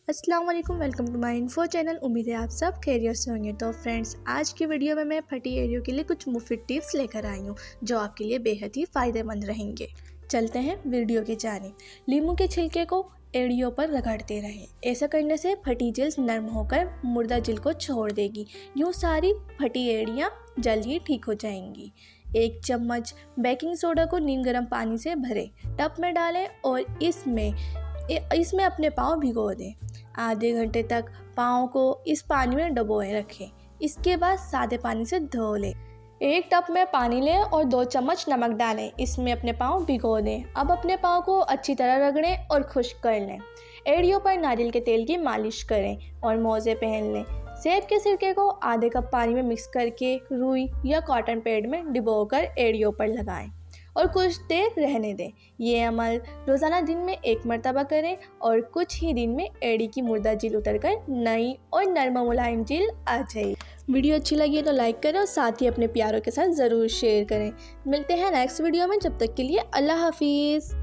अस्सलाम वालेकुम, welcome to my info channel. उम्मीद है आप सब खैरियत से होंगे। तो फ्रेंड्स, आज की वीडियो में मैं फटी एड़ियों के लिए कुछ मुफीद टिप्स लेकर आई हूँ जो आपके लिए बेहद ही फ़ायदेमंद रहेंगे। चलते हैं वीडियो की जानिब। नींबू के छिलके को एड़ियों पर रगड़ते रहें। ऐसा करने से फटी जिल्द नरम होकर मुर्दा जिल्द को छोड़ देगी। यूँ सारी फटी एड़ियाँ जल्द ही ठीक हो जाएंगी। 1 चम्मच बेकिंग सोडा को नीम गर्म पानी से भरें, टब में डालें और इसमें अपने पाँव भिगो दें। आधे घंटे तक पाँव को इस पानी में डुबोए रखें। इसके बाद सादे पानी से धो लें। 1 टब में पानी लें और 2 चम्मच नमक डालें। इसमें अपने पाँव भिगो दें। अब अपने पाँव को अच्छी तरह रगड़ें और खुश्क कर लें। एड़ियों पर नारियल के तेल की मालिश करें और मोज़े पहन लें। सेब के सिरके को आधे कप पानी में मिक्स करके रुई या कॉटन पैड में डिबोकर एड़ियों पर लगाएं और कुछ देर रहने दें। ये अमल रोज़ाना दिन में 1 मरतबा करें और कुछ ही दिन में एड़ी की मुर्दा जिल्द उतरकर नई और नरम मुलायम जिल्द आ जाएगी। वीडियो अच्छी लगी तो लाइक करें और साथ ही अपने प्यारों के साथ ज़रूर शेयर करें। मिलते हैं नेक्स्ट वीडियो में, जब तक के लिए अल्लाह हाफिज़।